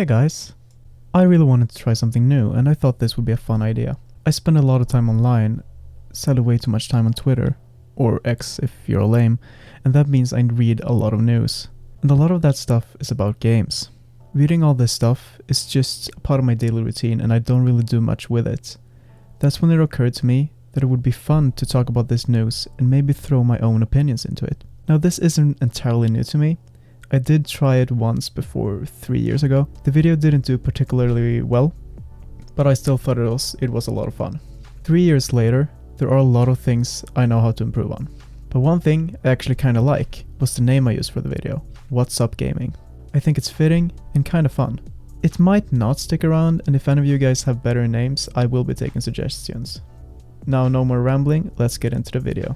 Hey guys, I really wanted to try something new and I thought this would be a fun idea. I spend a lot of time online, sadly way too much time on Twitter, or X if you're lame, and that means I read a lot of news. And a lot of that stuff is about games. Reading all this stuff is just a part of my daily routine and I don't really do much with it. That's when it occurred to me that it would be fun to talk about this news and maybe throw my own opinions into it. Now this isn't entirely new to me. I did try it once before 3 years ago. The video didn't do particularly well, but I still thought it was a lot of fun. 3 years later, there are a lot of things I know how to improve on. But one thing I actually kinda like was the name I used for the video, What's Up Gaming. I think it's fitting and kinda fun. It might not stick around, and if any of you guys have better names, I will be taking suggestions. Now no more rambling, let's get into the video.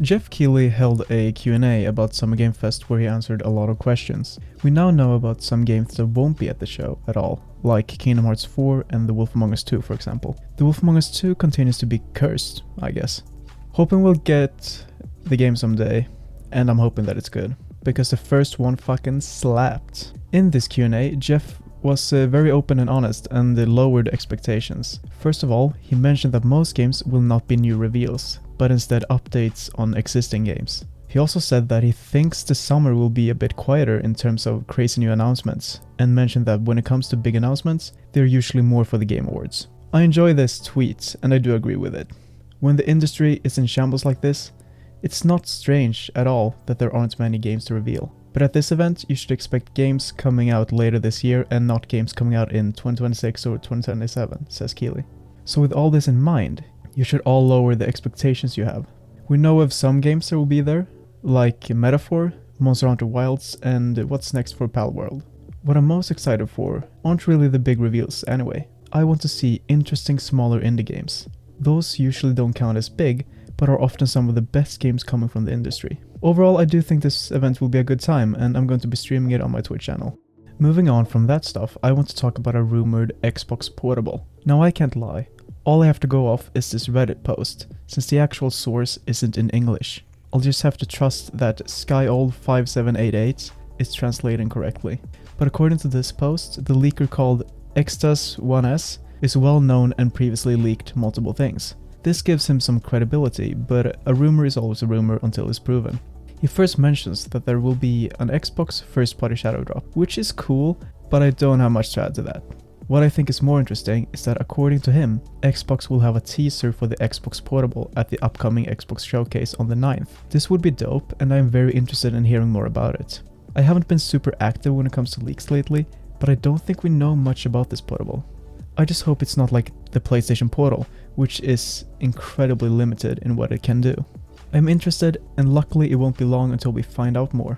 Jeff Keighley held a Q&A about Summer Game Fest where he answered a lot of questions. We now know about some games that won't be at the show at all, like Kingdom Hearts 4 and The Wolf Among Us 2 for example. The Wolf Among Us 2 continues to be cursed, I guess. Hoping we'll get the game someday, and I'm hoping that it's good, because the first one fucking slapped. In this Q&A, Jeff was very open and honest and lowered expectations. First of all, he mentioned that most games will not be new reveals, but instead updates on existing games. He also said that he thinks the summer will be a bit quieter in terms of crazy new announcements, and mentioned that when it comes to big announcements, they're usually more for the Game Awards. I enjoy this tweet, and I do agree with it. When the industry is in shambles like this, it's not strange at all that there aren't many games to reveal. But at this event, you should expect games coming out later this year and not games coming out in 2026 or 2027, says Keighley. So with all this in mind, you should all lower the expectations you have. We know of some games that will be there, like Metaphor, Monster Hunter Wilds, and what's next for Palworld. What I'm most excited for aren't really the big reveals anyway. I want to see interesting smaller indie games. Those usually don't count as big, but are often some of the best games coming from the industry. Overall, I do think this event will be a good time, and I'm going to be streaming it on my Twitch channel. Moving on from that stuff, I want to talk about a rumored Xbox Portable. Now I can't lie. All I have to go off is this Reddit post, since the actual source isn't in English. I'll just have to trust that SkyOld5788 is translating correctly. But according to this post, the leaker called Extas1s is well known and previously leaked multiple things. This gives him some credibility, but a rumor is always a rumor until it's proven. He first mentions that there will be an Xbox first-party shadow drop, which is cool, but I don't have much to add to that. What I think is more interesting is that according to him, Xbox will have a teaser for the Xbox Portable at the upcoming Xbox Showcase on the 9th. This would be dope, and I am very interested in hearing more about it. I haven't been super active when it comes to leaks lately, but I don't think we know much about this portable. I just hope it's not like the PlayStation Portal, which is incredibly limited in what it can do. I'm interested, and luckily it won't be long until we find out more.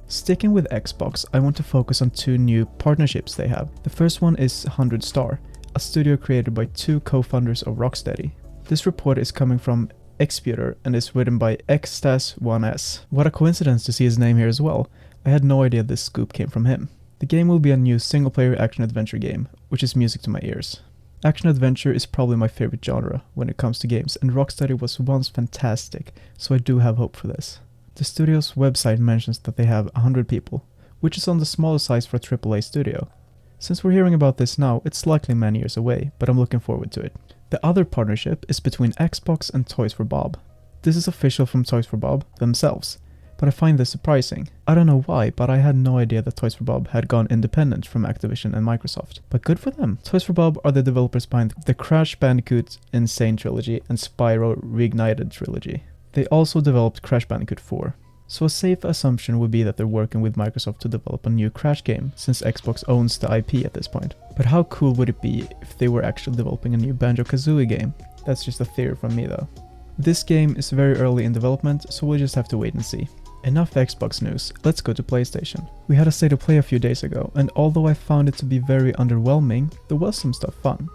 Sticking with Xbox, I want to focus on two new partnerships they have. The first one is 100 Star, a studio created by two co-founders of Rocksteady. This report is coming from Exputer and is written by Extas1s. What a coincidence to see his name here as well. I had no idea this scoop came from him. The game will be a new single-player action-adventure game, which is music to my ears. Action-adventure is probably my favorite genre when it comes to games, and Rocksteady was once fantastic, so I do have hope for this. The studio's website mentions that they have 100 people, which is on the smaller size for a AAA studio. Since we're hearing about this now, it's likely many years away, but I'm looking forward to it. The other partnership is between Xbox and Toys for Bob. This is official from Toys for Bob themselves. But I find this surprising. I don't know why, but I had no idea that Toys for Bob had gone independent from Activision and Microsoft. But good for them. Toys for Bob are the developers behind the Crash Bandicoot Insane trilogy and Spyro Reignited trilogy. They also developed Crash Bandicoot 4. So a safe assumption would be that they're working with Microsoft to develop a new Crash game, since Xbox owns the IP at this point. But how cool would it be if they were actually developing a new Banjo-Kazooie game? That's just a theory from me though. This game is very early in development, so we'll just have to wait and see. Enough Xbox news, let's go to PlayStation. We had a state of play a few days ago, and although I found it to be very underwhelming, there was some stuff fun.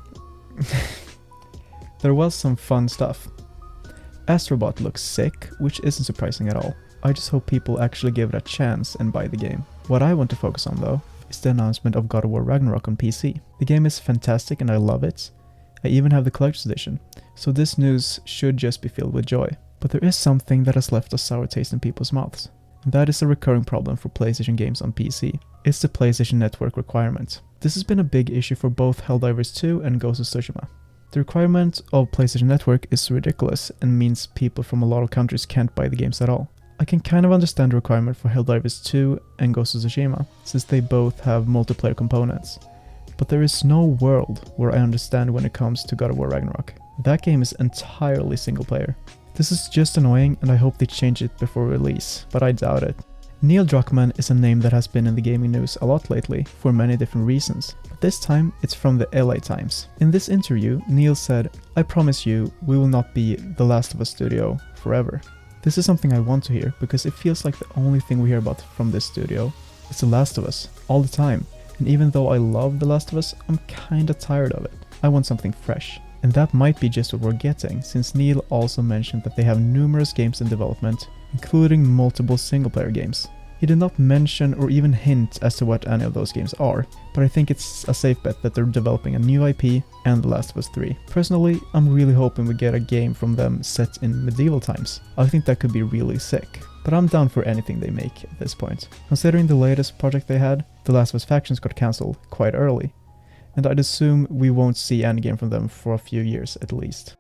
There was some fun stuff. Astrobot looks sick, which isn't surprising at all. I just hope people actually give it a chance and buy the game. What I want to focus on though, is the announcement of God of War Ragnarök on PC. The game is fantastic and I love it. I even have the collector's edition, so this news should just be filled with joy. But there is something that has left a sour taste in people's mouths. And that is a recurring problem for PlayStation games on PC. is the PlayStation Network requirement. This has been a big issue for both Helldivers 2 and Ghost of Tsushima. The requirement of PlayStation Network is ridiculous and means people from a lot of countries can't buy the games at all. I can kind of understand the requirement for Helldivers 2 and Ghost of Tsushima, since they both have multiplayer components. But there is no world where I understand when it comes to God of War Ragnarok. That game is entirely single player. This is just annoying and I hope they change it before release, but I doubt it. Neil Druckmann is a name that has been in the gaming news a lot lately for many different reasons, but this time it's from the LA Times. In this interview, Neil said, "I promise you, we will not be the Last of Us studio forever." This is something I want to hear because it feels like the only thing we hear about from this studio is The Last of Us all the time, and even though I love The Last of Us, I'm kinda tired of it. I want something fresh. And that might be just what we're getting, since Neil also mentioned that they have numerous games in development, including multiple single-player games. He did not mention or even hint as to what any of those games are, but I think it's a safe bet that they're developing a new IP and The Last of Us 3. Personally, I'm really hoping we get a game from them set in medieval times. I think that could be really sick, but I'm down for anything they make at this point. Considering the latest project they had, The Last of Us Factions got cancelled quite early, and I'd assume we won't see any game from them for a few years at least.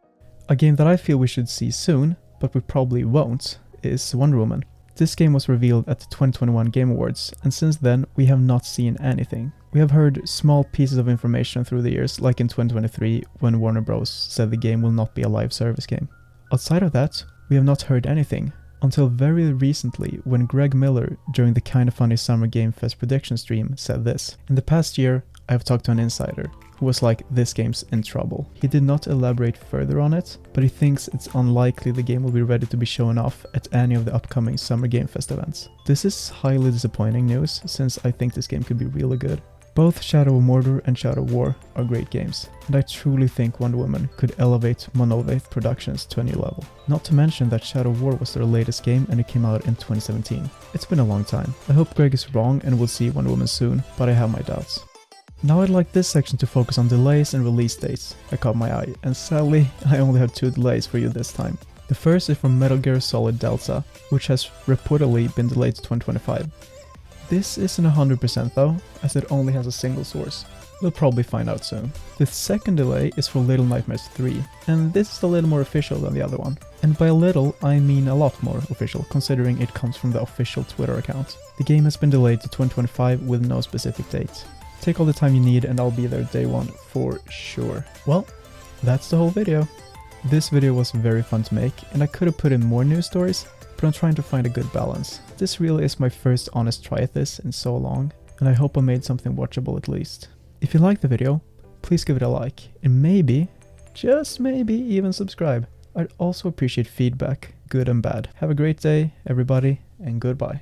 A game that I feel we should see soon, but we probably won't, is Wonder Woman. This game was revealed at the 2021 Game Awards, and since then we have not seen anything. We have heard small pieces of information through the years, like in 2023 when Warner Bros. Said the game will not be a live service game. Outside of that, we have not heard anything, until very recently when Greg Miller, during the Kinda Funny Summer Game Fest prediction stream, said this. "In the past year, I have talked to an insider who was like, this game's in trouble." He did not elaborate further on it, but he thinks it's unlikely the game will be ready to be shown off at any of the upcoming Summer Game Fest events. This is highly disappointing news, since I think this game could be really good. Both Shadow of Mordor and Shadow of War are great games, and I truly think Wonder Woman could elevate Monolith Productions to a new level. Not to mention that Shadow of War was their latest game and it came out in 2017. It's been a long time. I hope Greg is wrong and we'll see Wonder Woman soon, but I have my doubts. Now I'd like this section to focus on delays and release dates that caught my eye, and sadly I only have 2 delays for you this time. The first is from Metal Gear Solid Delta, which has reportedly been delayed to 2025. This isn't 100% though, as it only has a single source. We'll probably find out soon. The second delay is for Little Nightmares 3, and this is a little more official than the other one. And by a little, I mean a lot more official, considering it comes from the official Twitter account. The game has been delayed to 2025 with no specific date. Take all the time you need and I'll be there day one for sure. Well, that's the whole video. This video was very fun to make and I could have put in more news stories, but I'm trying to find a good balance. This really is my first honest try at this in so long, and I hope I made something watchable at least. If you liked the video, please give it a like and maybe, just maybe, even subscribe. I'd also appreciate feedback, good and bad. Have a great day, everybody, and goodbye.